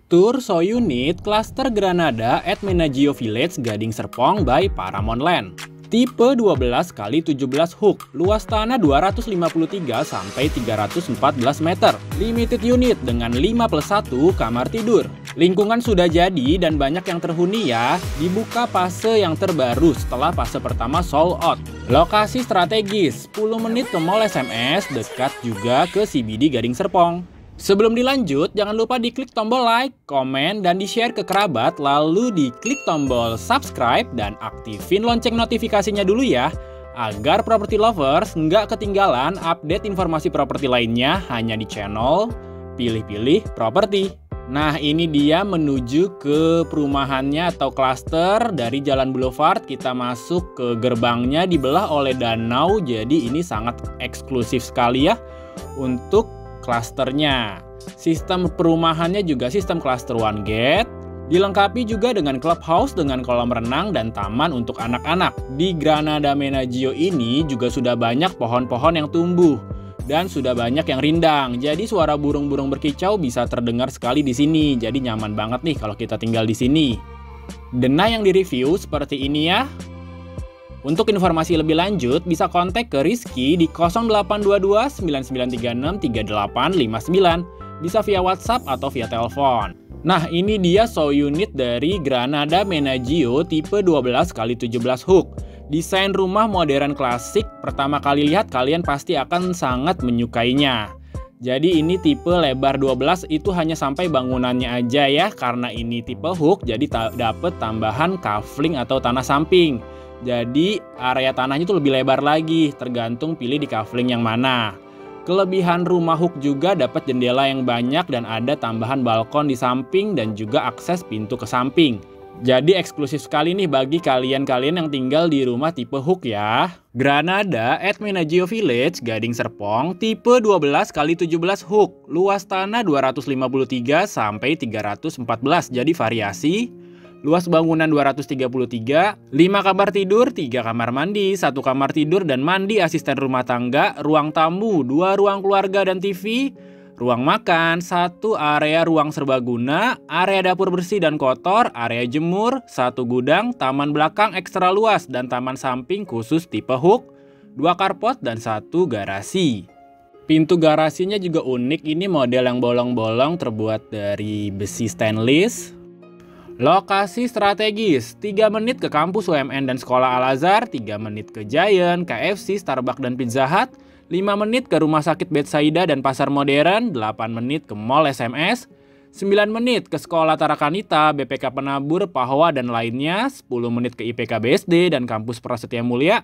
Tour show unit Cluster Granada at Menagio Village Gading Serpong by Paramount Land. Tipe 12x17 hook, luas tanah 253 sampai 314 meter. Limited unit dengan 5+1 kamar tidur. Lingkungan sudah jadi dan banyak yang terhuni ya. Dibuka fase yang terbaru setelah fase pertama sold out. Lokasi strategis, 10 menit ke Mall SMS, dekat juga ke CBD Gading Serpong. Sebelum dilanjut, jangan lupa diklik tombol like, komen, dan di-share ke kerabat, lalu diklik tombol subscribe dan aktifin lonceng notifikasinya dulu ya, agar property lovers nggak ketinggalan update informasi properti lainnya hanya di channel Pilih-Pilih Properti. Nah, ini dia menuju ke perumahannya atau klaster dari Jalan Boulevard. Kita masuk ke gerbangnya dibelah oleh danau, jadi ini sangat eksklusif sekali ya untuk klasternya. Sistem perumahannya juga sistem cluster one gate. Dilengkapi juga dengan clubhouse dengan kolam renang dan taman untuk anak-anak. Di Granada Menagio ini juga sudah banyak pohon-pohon yang tumbuh dan sudah banyak yang rindang. Jadi suara burung-burung berkicau bisa terdengar sekali di sini. Jadi nyaman banget nih kalau kita tinggal di sini. Denah yang direview seperti ini ya. Untuk informasi lebih lanjut, bisa kontak ke Rizky di 0822 9936 3859. Bisa via WhatsApp atau via telepon. Nah, ini dia show unit dari Granada Menagio tipe 12x17 hook. Desain rumah modern klasik, pertama kali lihat kalian pasti akan sangat menyukainya. Jadi ini tipe lebar 12 itu hanya sampai bangunannya aja ya. Karena ini tipe hook, jadi dapat tambahan kafling atau tanah samping. Jadi area tanahnya itu lebih lebar lagi, tergantung pilih di kafling yang mana. Kelebihan rumah hook juga dapat jendela yang banyak dan ada tambahan balkon di samping dan juga akses pintu ke samping. Jadi eksklusif sekali nih bagi kalian-kalian yang tinggal di rumah tipe hook ya. Granada at Menagio Village Gading Serpong tipe 12x17 hook, luas tanah 253 sampai 314, jadi variasi. Luas bangunan 233, 5 kamar tidur, 3 kamar mandi, 1 kamar tidur dan mandi asisten rumah tangga, ruang tamu, 2 ruang keluarga dan TV, ruang makan, 1 area ruang serbaguna, area dapur bersih dan kotor, area jemur, 1 gudang, taman belakang ekstra luas dan taman samping khusus tipe hook, 2 carport dan 1 garasi. Pintu garasinya juga unik, ini model yang bolong-bolong terbuat dari besi stainless. Lokasi strategis, 3 menit ke kampus UMN dan sekolah Al-Azhar, 3 menit ke Giant, KFC, Starbucks dan Pizza Hut, 5 menit ke rumah sakit Betsaida dan pasar modern, 8 menit ke Mall SMS, 9 menit ke sekolah Tarakanita, BPK Penabur, Pahwa dan lainnya, 10 menit ke IPK BSD dan kampus Prasetya Mulia,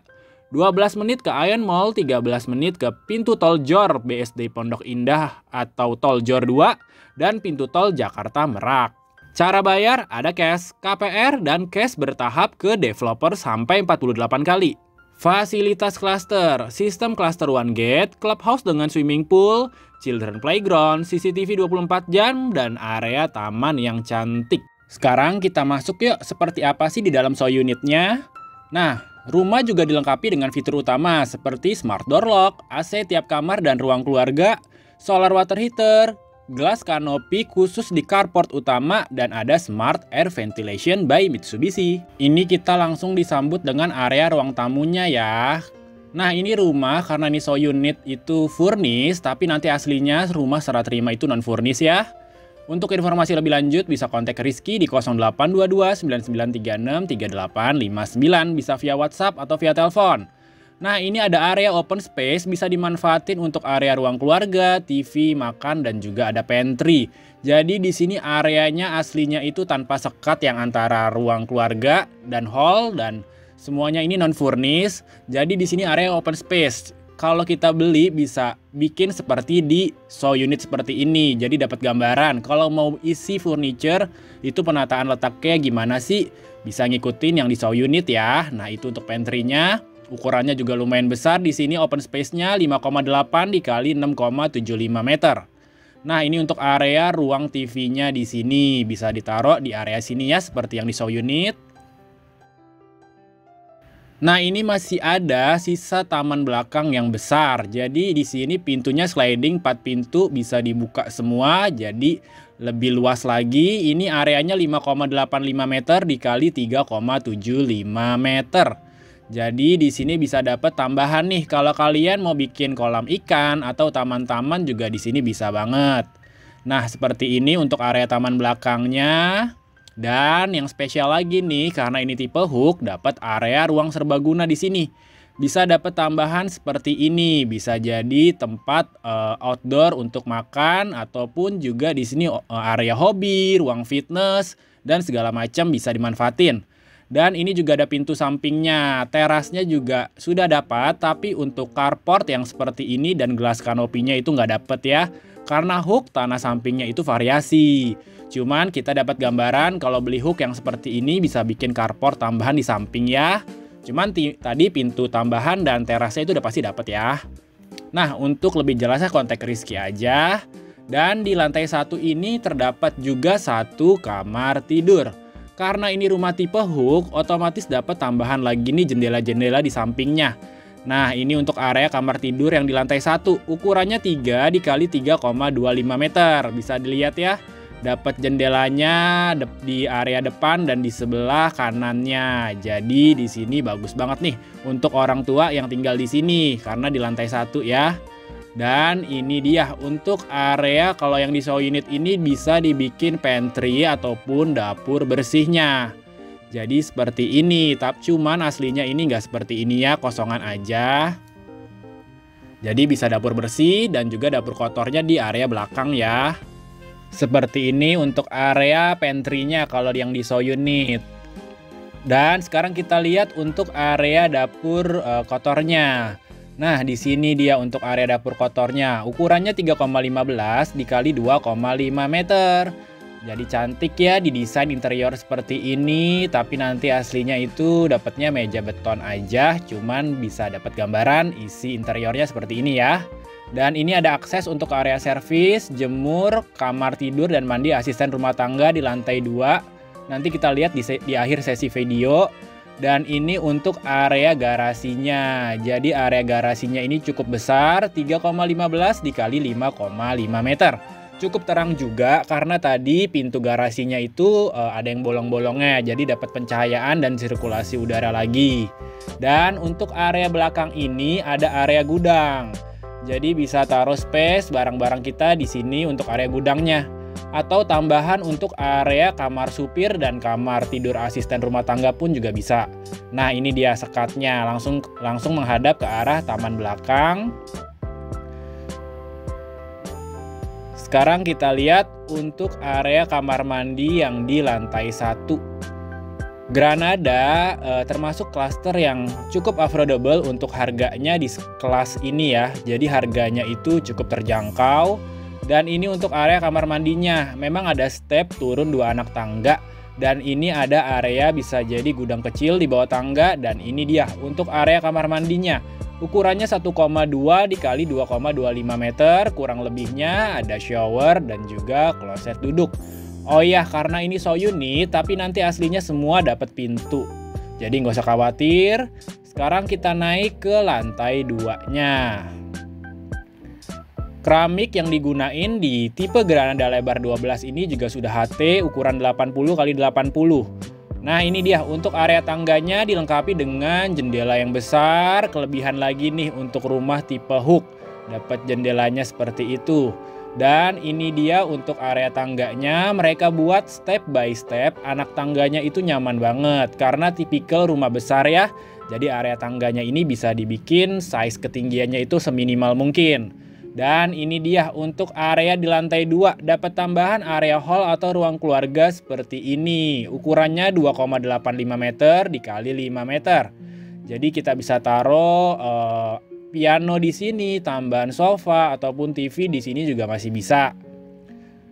12 menit ke Ion Mall, 13 menit ke pintu tol JOR BSD Pondok Indah atau tol JOR 2 dan pintu tol Jakarta Merak. Cara bayar ada cash, KPR, dan cash bertahap ke developer sampai 48 kali. Fasilitas cluster, sistem cluster one gate, clubhouse dengan swimming pool, children playground, CCTV 24 jam, dan area taman yang cantik. Sekarang kita masuk yuk, seperti apa sih di dalam show unitnya? Nah, rumah juga dilengkapi dengan fitur utama seperti smart door lock, AC tiap kamar dan ruang keluarga, solar water heater, glass canopy khusus di carport utama, dan ada smart air ventilation by Mitsubishi. Ini kita langsung disambut dengan area ruang tamunya ya. Nah, ini rumah karena ini show unit itu furnish, tapi nanti aslinya rumah serah terima itu non furnish ya. Untuk informasi lebih lanjut bisa kontak Rizky di 0822 9936 3859, bisa via WhatsApp atau via telepon. Nah, ini ada area open space, bisa dimanfaatin untuk area ruang keluarga, TV, makan, dan juga ada pantry. Jadi di sini areanya aslinya itu tanpa sekat yang antara ruang keluarga dan hall, dan semuanya ini non furnish. Jadi di sini area open space. Kalau kita beli bisa bikin seperti di show unit seperti ini. Jadi dapat gambaran. Kalau mau isi furniture itu penataan letaknya gimana sih? Bisa ngikutin yang di show unit ya. Nah, itu untuk pantry-nya. Ukurannya juga lumayan besar. Di sini open space-nya 5,8 dikali 6,75 meter. Nah, ini untuk area ruang TV-nya di sini. Bisa ditaruh di area sini ya, seperti yang di show unit. Nah, ini masih ada sisa taman belakang yang besar. Jadi di sini pintunya sliding 4 pintu bisa dibuka semua. Jadi lebih luas lagi. Ini areanya 5,85 meter dikali 3,75 meter. Jadi di sini bisa dapat tambahan nih kalau kalian mau bikin kolam ikan atau taman-taman juga di sini bisa banget. Nah, seperti ini untuk area taman belakangnya. Dan yang spesial lagi nih, karena ini tipe hook, dapat area ruang serbaguna di sini. Bisa dapat tambahan seperti ini, bisa jadi tempat outdoor untuk makan ataupun juga di sini area hobi, ruang fitness dan segala macam bisa dimanfaatin. Dan ini juga ada pintu sampingnya, terasnya juga sudah dapat, tapi untuk carport yang seperti ini dan gelas kanopinya itu nggak dapat ya. Karena hook tanah sampingnya itu variasi. Cuman kita dapat gambaran kalau beli hook yang seperti ini bisa bikin carport tambahan di samping ya. Cuman tadi pintu tambahan dan terasnya itu udah pasti dapat ya. Nah, untuk lebih jelasnya kontak Rizky aja. Dan di lantai 1 ini terdapat juga 1 kamar tidur. Karena ini rumah tipe hook, otomatis dapat tambahan lagi nih jendela-jendela di sampingnya. Nah, ini untuk area kamar tidur yang di lantai 1. Ukurannya 3 dikali 3,25 meter. Bisa dilihat ya. Dapat jendelanya di area depan dan di sebelah kanannya. Jadi di sini bagus banget nih untuk orang tua yang tinggal di sini karena di lantai 1 ya. Dan ini dia untuk area kalau yang di show unit ini bisa dibikin pantry ataupun dapur bersihnya. Jadi seperti ini, tapi cuman aslinya ini nggak seperti ini ya, kosongan aja. Jadi bisa dapur bersih dan juga dapur kotornya di area belakang ya. Seperti ini untuk area pantry-nya kalau yang di show unit. Dan sekarang kita lihat untuk area dapur kotornya. Nah, di sini dia untuk area dapur kotornya. Ukurannya 3,15 dikali 2,5 meter. Jadi cantik ya didesain interior seperti ini, tapi nanti aslinya itu dapatnya meja beton aja, cuman bisa dapat gambaran isi interiornya seperti ini ya. Dan ini ada akses untuk area servis, jemur, kamar tidur dan mandi asisten rumah tangga di lantai 2. Nanti kita lihat di akhir sesi video. Dan ini untuk area garasinya. Jadi area garasinya ini cukup besar, 3,15 dikali 5,5 meter. Cukup terang juga karena tadi pintu garasinya itu ada yang bolong-bolongnya. Jadi dapat pencahayaan dan sirkulasi udara lagi. Dan untuk area belakang ini ada area gudang. Jadi bisa taruh space barang-barang kita di sini untuk area gudangnya. Atau tambahan untuk area kamar supir dan kamar tidur asisten rumah tangga pun juga bisa. Nah, ini dia sekatnya, langsung menghadap ke arah taman belakang. Sekarang kita lihat untuk area kamar mandi yang di lantai 1. Granada termasuk klaster yang cukup affordable untuk harganya di kelas ini ya. Jadi harganya itu cukup terjangkau. Dan ini untuk area kamar mandinya. Memang ada step turun 2 anak tangga. Dan ini ada area bisa jadi gudang kecil di bawah tangga. Dan ini dia untuk area kamar mandinya. Ukurannya 1,2 dikali 2,25 meter. Kurang lebihnya ada shower dan juga kloset duduk. Oh iya, karena ini show unit, tapi nanti aslinya semua dapat pintu. Jadi nggak usah khawatir. Sekarang kita naik ke lantai 2-nya. Keramik yang digunain di tipe Granada lebar 12 ini juga sudah HT ukuran 80 x 80. Nah, ini dia untuk area tangganya dilengkapi dengan jendela yang besar. Kelebihan lagi nih untuk rumah tipe hook. Dapat jendelanya seperti itu. Dan ini dia untuk area tangganya, mereka buat step by step, anak tangganya itu nyaman banget karena tipikal rumah besar ya. Jadi area tangganya ini bisa dibikin size ketinggiannya itu seminimal mungkin. Dan ini dia untuk area di lantai 2, dapat tambahan area hall atau ruang keluarga seperti ini. Ukurannya 2,85 meter dikali 5 meter. Jadi kita bisa taruh piano di sini, tambahan sofa ataupun TV di sini juga masih bisa.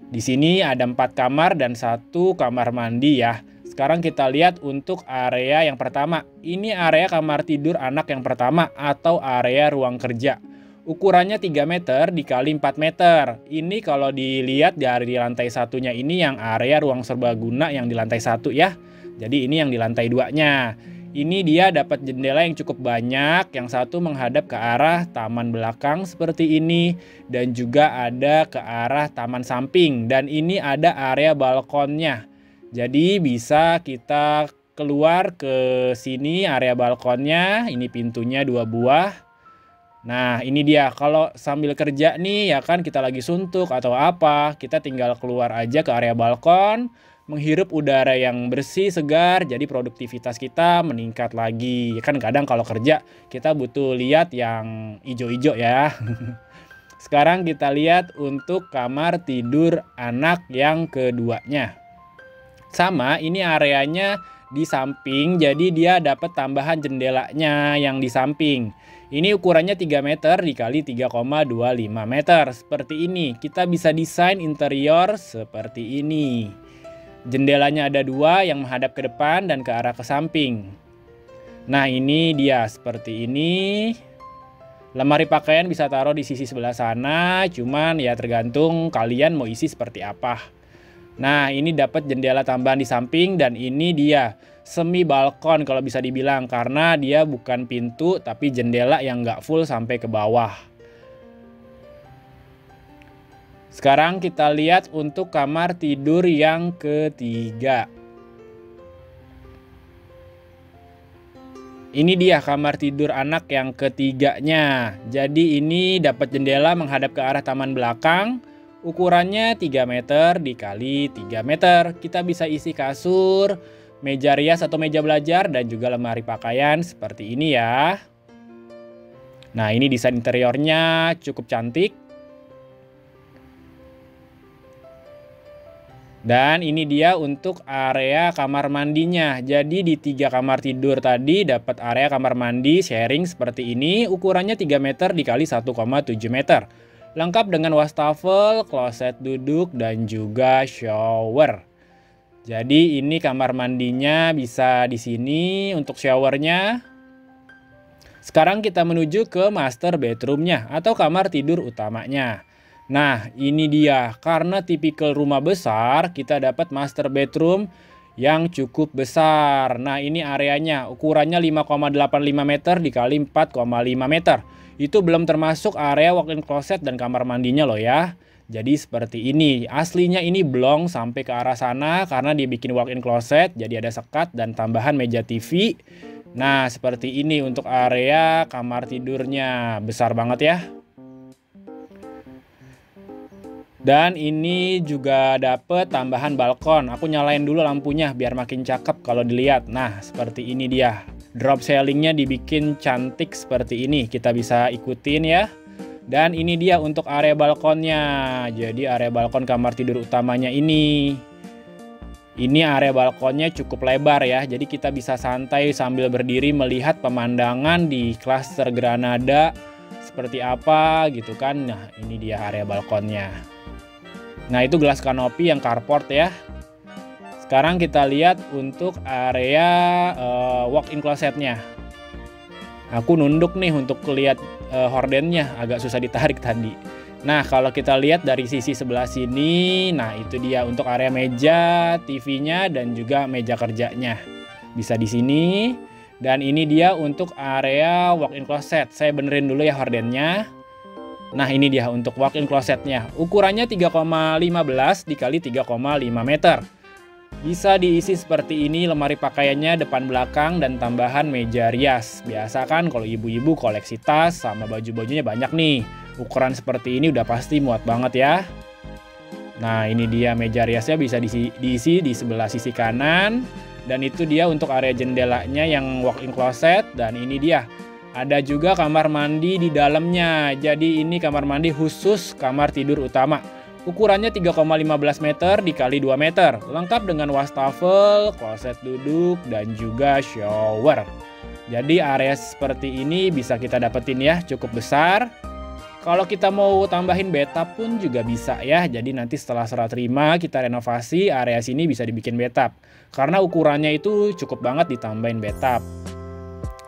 Di sini ada 4 kamar dan 1 kamar mandi ya. Sekarang kita lihat untuk area yang pertama. Ini area kamar tidur anak yang pertama atau area ruang kerja. Ukurannya 3 meter dikali 4 meter. Ini kalau dilihat dari lantai satunya ini yang area ruang serbaguna yang di lantai 1 ya. Jadi ini yang di lantai 2-nya. Ini dia dapat jendela yang cukup banyak, yang satu menghadap ke arah taman belakang seperti ini, dan juga ada ke arah taman samping, dan ini ada area balkonnya. Jadi bisa kita keluar ke sini area balkonnya, ini pintunya 2 buah. Nah ini dia, kalau sambil kerja nih ya kan kita lagi suntuk atau apa, kita tinggal keluar aja ke area balkon, menghirup udara yang bersih, segar, jadi produktivitas kita meningkat lagi. Kan kadang kalau kerja kita butuh lihat yang ijo-ijo ya. Sekarang kita lihat untuk kamar tidur anak yang keduanya. Sama, ini areanya di samping, jadi dia dapat tambahan jendelanya yang di samping. Ini ukurannya 3 meter dikali 3,25 meter. Seperti ini, kita bisa desain interior seperti ini. Jendelanya ada 2 yang menghadap ke depan dan ke arah ke samping. Nah ini dia seperti ini. Lemari pakaian bisa taruh di sisi sebelah sana, cuman ya tergantung kalian mau isi seperti apa. Nah ini dapat jendela tambahan di samping, dan ini dia semi balkon kalau bisa dibilang, karena dia bukan pintu tapi jendela yang nggak full sampai ke bawah. Sekarang kita lihat untuk kamar tidur yang ketiga. Ini dia kamar tidur anak yang ketiganya. Jadi ini dapat jendela menghadap ke arah taman belakang. Ukurannya 3 meter dikali 3 meter. Kita bisa isi kasur, meja rias atau meja belajar, dan juga lemari pakaian seperti ini ya. Nah ini desain interiornya cukup cantik. Dan ini dia untuk area kamar mandinya. Jadi di 3 kamar tidur tadi dapat area kamar mandi sharing seperti ini. Ukurannya 3 meter dikali 1,7 meter. Lengkap dengan wastafel, kloset duduk, dan juga shower. Jadi ini kamar mandinya bisa di sini untuk showernya. Sekarang kita menuju ke master bedroomnya atau kamar tidur utamanya. Nah ini dia, karena tipikal rumah besar kita dapat master bedroom yang cukup besar. Nah ini areanya, ukurannya 5,85 meter dikali 4,5 meter. Itu belum termasuk area walk-in closet dan kamar mandinya loh ya. Jadi seperti ini, aslinya ini blong sampai ke arah sana karena dibikin walk-in closet, jadi ada sekat dan tambahan meja TV. Nah seperti ini untuk area kamar tidurnya, besar banget ya. Dan ini juga dapet tambahan balkon. Aku nyalain dulu lampunya biar makin cakep kalau dilihat. Nah seperti ini dia. Drop ceilingnya dibikin cantik seperti ini. Kita bisa ikutin ya. Dan ini dia untuk area balkonnya. Jadi area balkon kamar tidur utamanya ini. Ini area balkonnya cukup lebar ya. Jadi kita bisa santai sambil berdiri melihat pemandangan di klaster Granada. Seperti apa gitu kan. Nah ini dia area balkonnya. Nah itu gelas kanopi yang carport ya. Sekarang kita lihat untuk area walk-in closetnya. Aku nunduk nih untuk lihat hordennya, agak susah ditarik tadi. Nah kalau kita lihat dari sisi sebelah sini, nah itu dia untuk area meja, TV-nya, dan juga meja kerjanya. Bisa di sini. Dan ini dia untuk area walk-in closet. Saya benerin dulu ya hordennya. Nah ini dia untuk walk-in closetnya. Ukurannya 3,15 dikali 3,5 meter. Bisa diisi seperti ini lemari pakaiannya depan belakang dan tambahan meja rias. Biasa kan kalau ibu-ibu koleksi tas sama baju-bajunya banyak nih. Ukuran seperti ini udah pasti muat banget ya. Nah ini dia meja riasnya bisa diisi di sebelah sisi kanan. Dan itu dia untuk area jendelanya yang walk-in closet. Dan ini dia. Ada juga kamar mandi di dalamnya. Jadi ini kamar mandi khusus kamar tidur utama. Ukurannya 3,15 meter dikali 2 meter. Lengkap dengan wastafel, kloset duduk, dan juga shower. Jadi area seperti ini bisa kita dapetin ya, cukup besar. Kalau kita mau tambahin bathtub pun juga bisa ya. Jadi nanti setelah serah terima kita renovasi, area sini bisa dibikin bathtub. Karena ukurannya itu cukup banget ditambahin bathtub.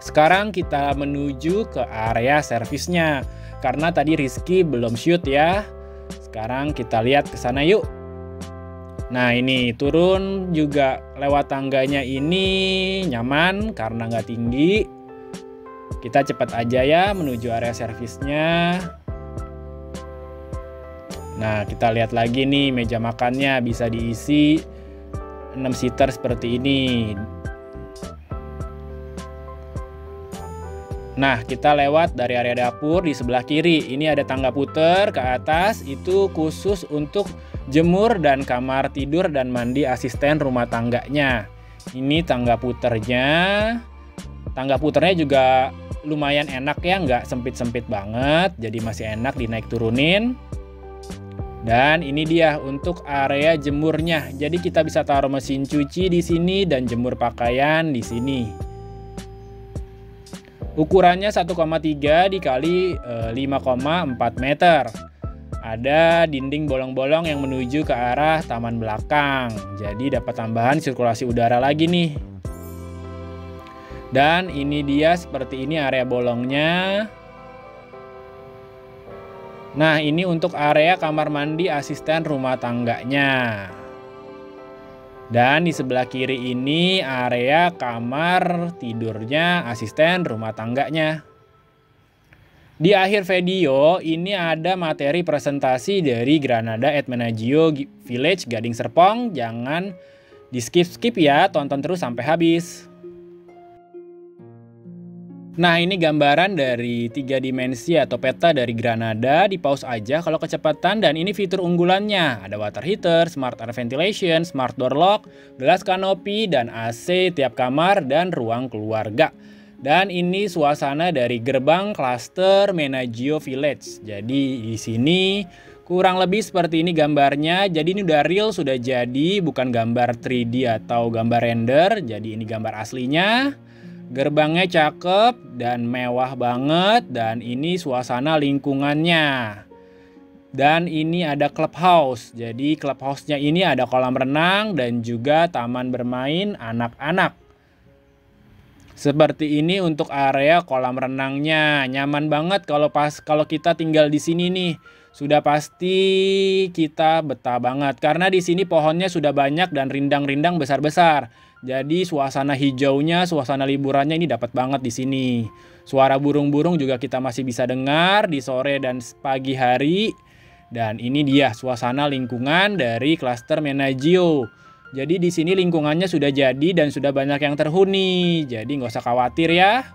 Sekarang kita menuju ke area servisnya. Karena tadi Rizky belum shoot ya. Sekarang kita lihat ke sana yuk. Nah ini turun juga lewat tangganya ini nyaman karena nggak tinggi. Kita cepat aja ya menuju area servisnya. Nah kita lihat lagi nih meja makannya bisa diisi 6 seater seperti ini. Nah kita lewat dari area dapur di sebelah kiri. Ini ada tangga puter ke atas, itu khusus untuk jemur dan kamar tidur dan mandi asisten rumah tangganya. Ini tangga puternya. Tangga puternya juga lumayan enak ya, nggak sempit-sempit banget. Jadi masih enak dinaik turunin. Dan ini dia untuk area jemurnya. Jadi kita bisa taruh mesin cuci di sini dan jemur pakaian di sini. Ukurannya 1,3 dikali 5,4 meter. Ada dinding bolong-bolong yang menuju ke arah taman belakang. Jadi dapat tambahan sirkulasi udara lagi nih. Dan ini dia seperti ini area bolongnya. Nah ini untuk area kamar mandi asisten rumah tangganya. Dan di sebelah kiri ini area kamar tidurnya asisten rumah tangganya. Di akhir video ini ada materi presentasi dari Granada at Menagio Village Gading Serpong. Jangan di skip-skip ya, tonton terus sampai habis. Nah ini gambaran dari 3 dimensi atau peta dari Granada. Di pause aja kalau kecepatan, dan ini fitur unggulannya. Ada water heater, smart air ventilation, smart door lock, gelas kanopi, dan AC tiap kamar dan ruang keluarga. Dan ini suasana dari gerbang klaster Menagio Village. Jadi di sini kurang lebih seperti ini gambarnya. Jadi ini udah real, sudah jadi, bukan gambar 3D atau gambar render. Jadi ini gambar aslinya. Gerbangnya cakep dan mewah banget, dan ini suasana lingkungannya. Dan ini ada clubhouse. Jadi clubhouse-nya ini ada kolam renang dan juga taman bermain anak-anak. Seperti ini untuk area kolam renangnya. Nyaman banget kalau kita tinggal di sini nih. Sudah pasti kita betah banget karena di sini pohonnya sudah banyak dan rindang-rindang besar-besar. Jadi suasana hijaunya, suasana liburannya ini dapat banget di sini. Suara burung-burung juga kita masih bisa dengar di sore dan pagi hari. Dan ini dia suasana lingkungan dari klaster Menagio. Jadi di sini lingkungannya sudah jadi dan sudah banyak yang terhuni. Jadi nggak usah khawatir ya.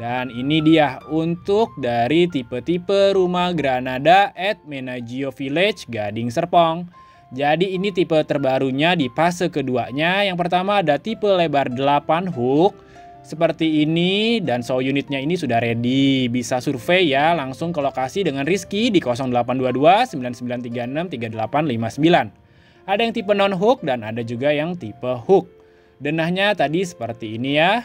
Dan ini dia untuk dari tipe-tipe rumah Granada at Menagio Village Gading Serpong. Jadi ini tipe terbarunya di fase keduanya. Yang pertama ada tipe lebar 8 hook seperti ini, dan show unitnya ini sudah ready. Bisa survei ya, langsung ke lokasi dengan Rizky di 0822 9936 3859. Ada yang tipe non hook dan ada juga yang tipe hook. Denahnya tadi seperti ini ya.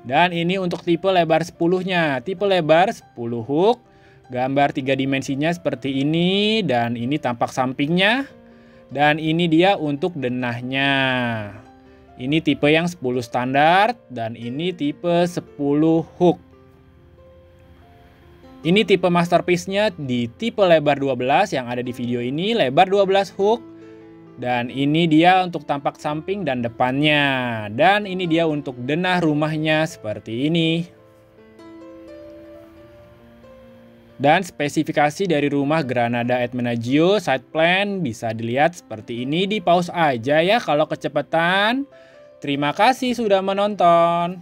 Dan ini untuk tipe lebar 10-nya. Tipe lebar 10 hook. Gambar 3 dimensinya seperti ini, dan ini tampak sampingnya. Dan ini dia untuk denahnya. Ini tipe yang 10 standar dan ini tipe 10 hook. Ini tipe masterpiece-nya di tipe lebar 12 yang ada di video ini, lebar 12 hook. Dan ini dia untuk tampak samping dan depannya. Dan ini dia untuk denah rumahnya seperti ini. Dan spesifikasi dari rumah Granada at Menagio side plan bisa dilihat seperti ini. Di pause aja ya kalau kecepatan. Terima kasih sudah menonton.